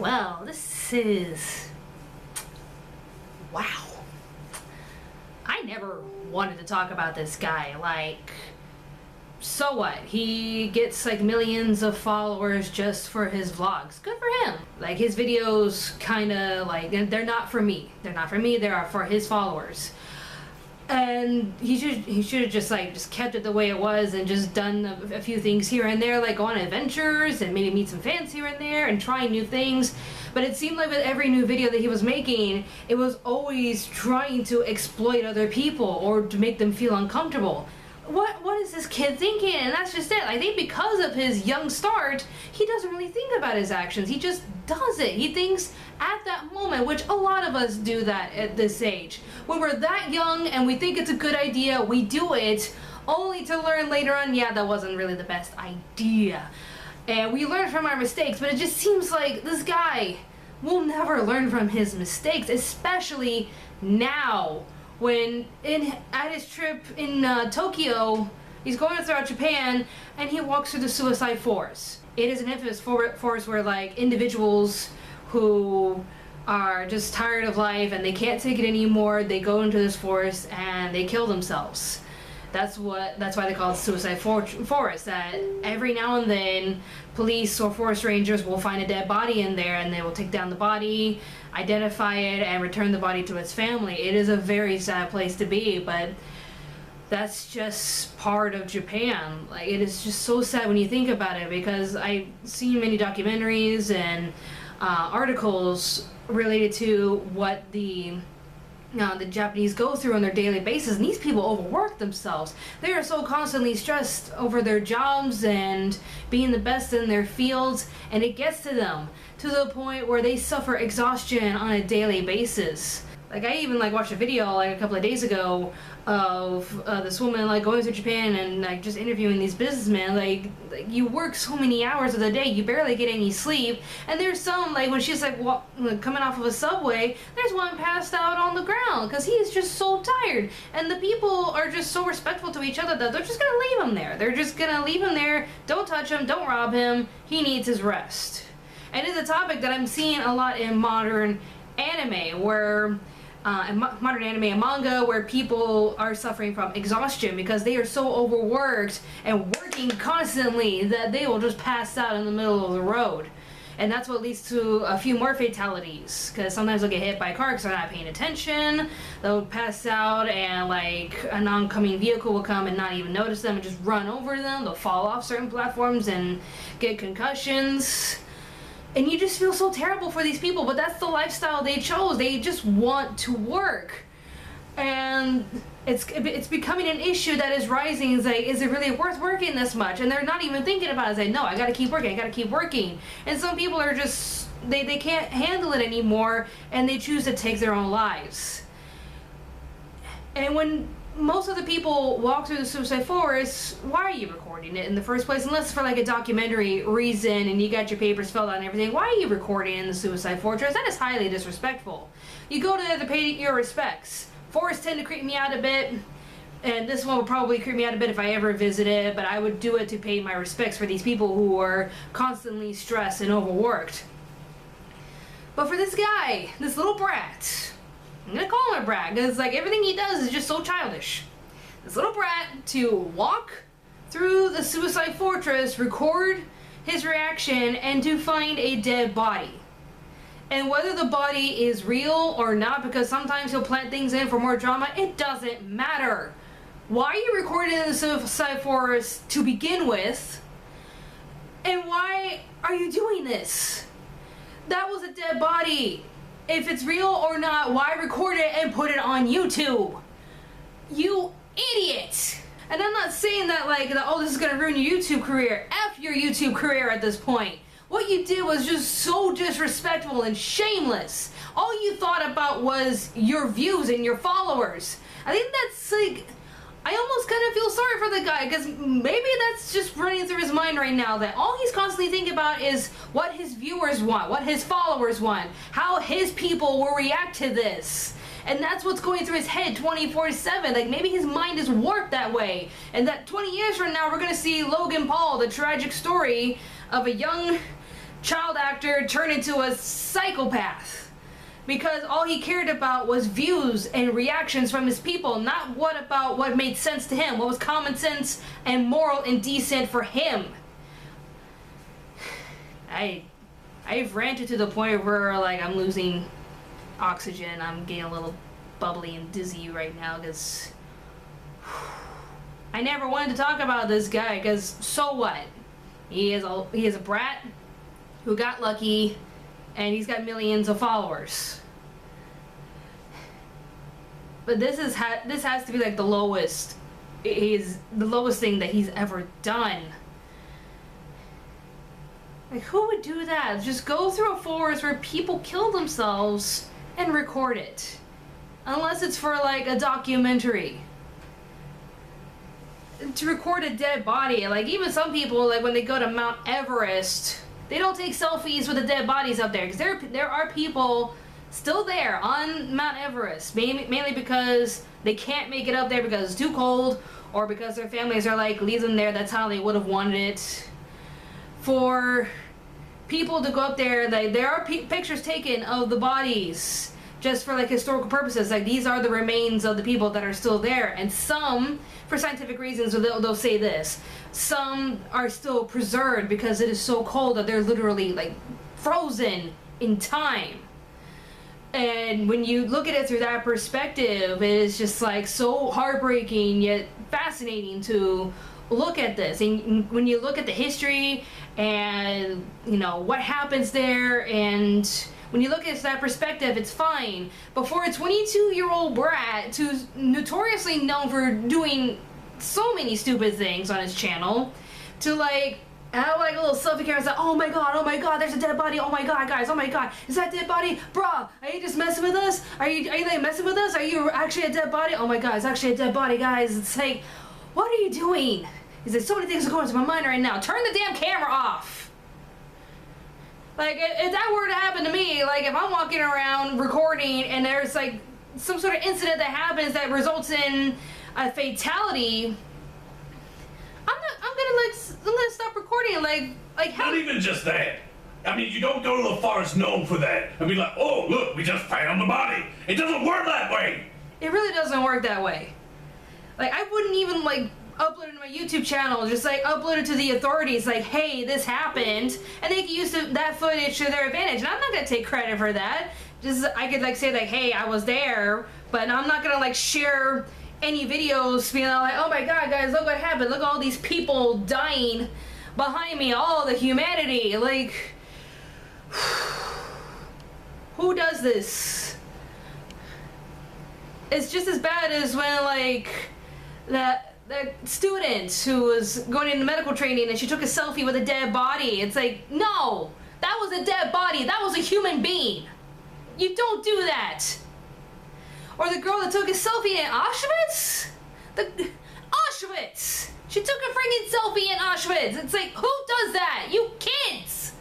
Well, this is... wow. I never wanted to talk about this guy. Like, so what? He gets like millions of followers just for his vlogs. Good for him. Like, his videos kind of like, they're not for me. They're not for me, they are for his followers. And he should have just kept it the way it was and just done a few things here and there, like go on adventures and maybe meet some fans here and there and try new things. But it seemed like with every new video that he was making, it was always trying to exploit other people or to make them feel uncomfortable. What is this kid thinking? And that's just it. I think because of his young start, he doesn't really think about his actions. He just does it. He thinks at that moment, which a lot of us do that at this age. When we're that young and we think it's a good idea, we do it, only to learn later on, yeah, that wasn't really the best idea. And we learn from our mistakes, but it just seems like this guy will never learn from his mistakes, especially now. When at his trip in Tokyo, he's going throughout Japan, and he walks through the suicide forest. It is an infamous forest where like individuals who are just tired of life and they can't take it anymore, they go into this forest and they kill themselves. That's why they call it suicide forest. That every now and then police or forest rangers will find a dead body in there and they will take down the body, identify it, and return the body to its family. It is a very sad place to be, but that's just part of Japan. Like, it is just so sad when you think about it, because I've seen many documentaries and articles related to what the Japanese go through on their daily basis, and these people overwork themselves. They are so constantly stressed over their jobs and being the best in their fields, and it gets to them to the point where they suffer exhaustion on a daily basis. Like, I even watched a video like a couple of days ago of this woman going through Japan and just interviewing these businessmen. Like, you work so many hours of the day, you barely get any sleep. And there's some, when she's coming off of a subway, there's one passed out on the ground because he is just so tired. And the people are just so respectful to each other that they're just gonna leave him there. They're just gonna leave him there. Don't touch him, don't rob him. He needs his rest. And it's a topic that I'm seeing a lot in modern anime, where modern anime and manga, where people are suffering from exhaustion because they are so overworked and working constantly that they will just pass out in the middle of the road. And that's what leads to a few more fatalities, because sometimes they'll get hit by a car because they're not paying attention. They'll pass out and an oncoming vehicle will come and not even notice them and just run over them. They'll fall off certain platforms and get concussions. And you just feel so terrible for these people, but that's the lifestyle they chose. They just want to work. And it's becoming an issue that is rising. It's like, is it really worth working this much? And they're not even thinking about it. It's like, no, I gotta keep working, I gotta keep working. And some people are just, they can't handle it anymore, and they choose to take their own lives. And when most of the people walk through the suicide forest, why are you recording it in the first place? Unless it's for a documentary reason and you got your papers filled out and everything, why are you recording in the suicide fortress? That is highly disrespectful. You go there to pay your respects. Forests tend to creep me out a bit, and this one would probably creep me out a bit if I ever visited, but I would do it to pay my respects for these people who are constantly stressed and overworked. But for this guy, this little brat, I'm gonna call him a brat, because everything he does is just so childish. This little brat to walk through the suicide fortress, record his reaction, and to find a dead body. And whether the body is real or not, because sometimes he'll plant things in for more drama, it doesn't matter. Why are you recording in the suicide forest to begin with? And why are you doing this? That was a dead body. If it's real or not, why record it and put it on YouTube? You idiot! And I'm not saying that oh, this is gonna ruin your YouTube career. F your YouTube career at this point. What you did was just so disrespectful and shameless. All you thought about was your views and your followers. I think that's I almost kind of feel sorry for the guy, because maybe that's just running through his mind right now, that all he's constantly thinking about is what his viewers want, what his followers want, how his people will react to this. And that's what's going through his head 24/7. Maybe his mind is warped that way, and that 20 years from now we're gonna see Logan Paul, the tragic story of a young child actor turned into a psychopath because all he cared about was views and reactions from his people, not what made sense to him, what was common sense and moral and decent for him. I've ranted to the point where, like, I'm losing oxygen. I'm getting a little bubbly and dizzy right now because I never wanted to talk about this guy, because so what? He is a brat who got lucky, and he's got millions of followers. But this has to be like the lowest thing that he's ever done. Like, who would do that? Just go through a forest where people kill themselves and record it. Unless it's for, like, a documentary. To record a dead body. Like, even some people, like, when they go to Mount Everest, they don't take selfies with the dead bodies up there. Because there are people still there on Mount Everest. Mainly because they can't make it up there because it's too cold. Or because their families are like, leave them there. That's how they would have wanted it. For people to go up there, like, there are pictures taken of the bodies just for, like, historical purposes. Like, these are the remains of the people that are still there, and some, for scientific reasons, they'll say this, some are still preserved because it is so cold that they're literally, like, frozen in time. And when you look at it through that perspective, it is just, like, so heartbreaking yet fascinating to look at this. And when you look at the history and, you know, what happens there, and when you look at that perspective, it's fine. But for a 22-year-old brat who's notoriously known for doing so many stupid things on his channel, to, like, have, like, a little selfie camera and say, oh my god, there's a dead body, oh my god, guys, oh my god, is that dead body? Bruh, are you just messing with us? Are you like messing with us? Are you actually a dead body? Oh my god, it's actually a dead body, guys. It's like, what are you doing? Is there so many things are going through my mind right now? Turn the damn camera off! Like, if that were to happen to me, like, if I'm walking around recording and there's, like, some sort of incident that happens that results in a fatality, I'm gonna stop recording, like how— Not even just that. I mean, you don't go to the forest known for that and be like, oh, look, we just found the body. It doesn't work that way. It really doesn't work that way. Like, I wouldn't even, like, upload it to my YouTube channel, just, like, upload it to the authorities, like, hey, this happened, and they can use that footage to their advantage. And I'm not gonna take credit for that. Just, I could, like, say, like, hey, I was there, but I'm not gonna, like, share any videos being like, oh my god, guys, look what happened, look at all these people dying behind me, all the humanity, like, who does this? It's just as bad as when, like, that student who was going into medical training and she took a selfie with a dead body. It's like, no, that was a dead body, that was a human being. You don't do that. Or the girl that took a selfie in Auschwitz? Auschwitz! She took a friggin' selfie in Auschwitz! It's like, who does that? You kids!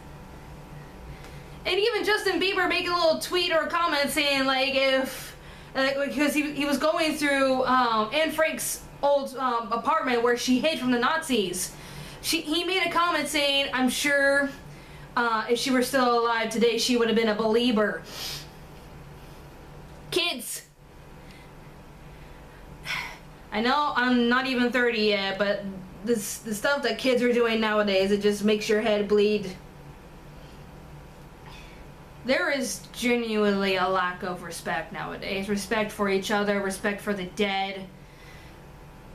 And even Justin Bieber making a little tweet or a comment saying, like, if, because he was going through Anne Frank's old apartment where she hid from the Nazis. He made a comment saying, I'm sure if she were still alive today, she would have been a believer. Kids! I know I'm not even 30 yet, but the stuff that kids are doing nowadays, it just makes your head bleed. There is genuinely a lack of respect nowadays. Respect for each other, respect for the dead.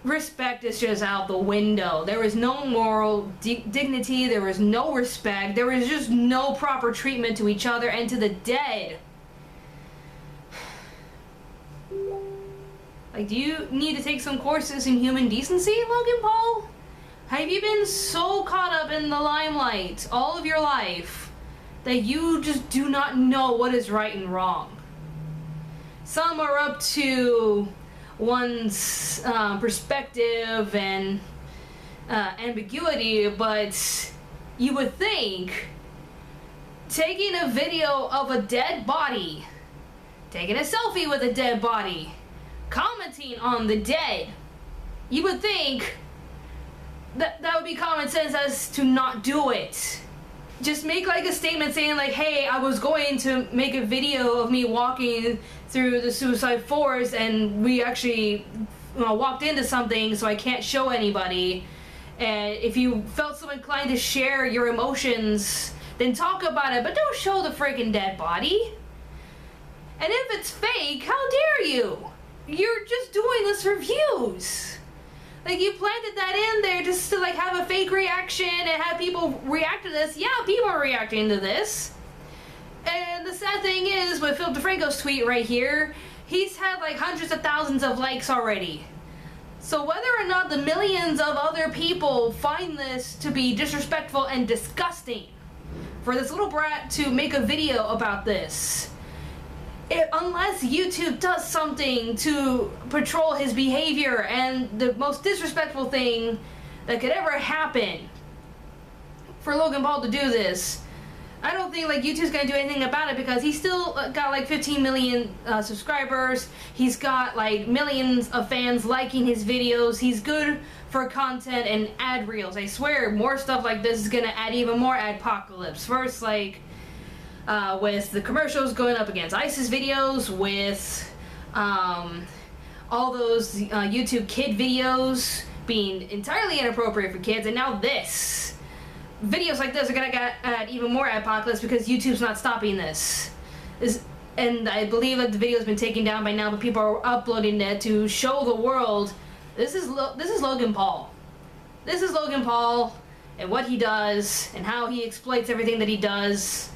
Respect is just out the window. There is no moral dignity, there is no respect, there is just no proper treatment to each other and to the dead. Like, do you need to take some courses in human decency, Logan Paul? Have you been so caught up in the limelight all of your life that you just do not know what is right and wrong? Some are up to one's perspective and ambiguity, but you would think taking a video of a dead body, taking a selfie with a dead body, commenting on the dead, you would think that would be common sense as to not do it. just make like a statement saying like, hey, I was going to make a video of me walking through the suicide forest and we actually walked into something, so I can't show anybody. And if you felt so inclined to share your emotions, then talk about it, but don't show the freaking dead body. And if it's fake, how dare you? You're just doing this for views. Like, you planted that in there just to like have a fake reaction and have people react to this. Yeah, people are reacting to this. And the sad thing is, with Philip DeFranco's tweet right here, he's had like hundreds of thousands of likes already. So whether or not the millions of other people find this to be disrespectful and disgusting for this little brat to make a video about this, unless YouTube does something to patrol his behavior, and the most disrespectful thing that could ever happen for Logan Paul to do this, I don't think like YouTube's gonna do anything about it, because he's still got like 15 million subscribers. He's got like millions of fans liking his videos. He's good for content and ad reels. I swear more stuff like this is gonna add even more adpocalypse. First, like with the commercials going up against ISIS videos, with all those YouTube kid videos being entirely inappropriate for kids, and now this. Videos like this are gonna add even more apocalypse because YouTube's not stopping this. And I believe that the video's been taken down by now, but people are uploading it to show the world this is Logan Paul. This is Logan Paul and what he does and how he exploits everything that he does.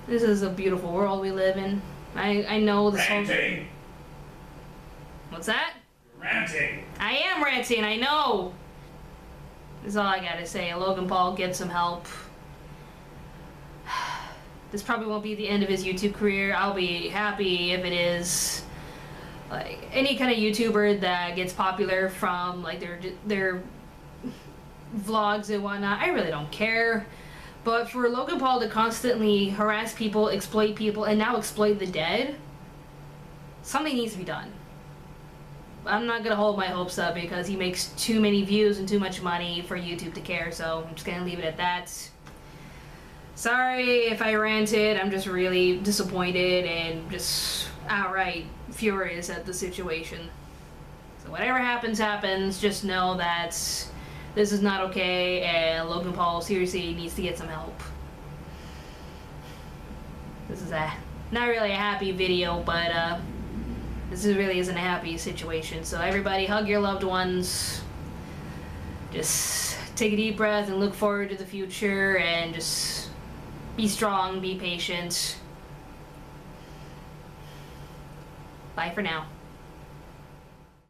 This is a beautiful world we live in. I know this whole... Ranting! What's that? You're ranting! I am ranting, I know! That's all I gotta say. Logan Paul, get some help. This probably won't be the end of his YouTube career. I'll be happy if it is. Like, any kind of YouTuber that gets popular from like their vlogs and whatnot, I really don't care. But for Logan Paul to constantly harass people, exploit people, and now exploit the dead, something needs to be done. I'm not gonna hold my hopes up because he makes too many views and too much money for YouTube to care, so I'm just gonna leave it at that. Sorry if I ranted, I'm just really disappointed and just outright furious at the situation. So whatever happens, happens. Just know that this is not okay, and Logan Paul seriously needs to get some help. This is not really a happy video, but this really isn't a happy situation. So everybody, hug your loved ones. Just take a deep breath and look forward to the future, and just be strong, be patient. Bye for now.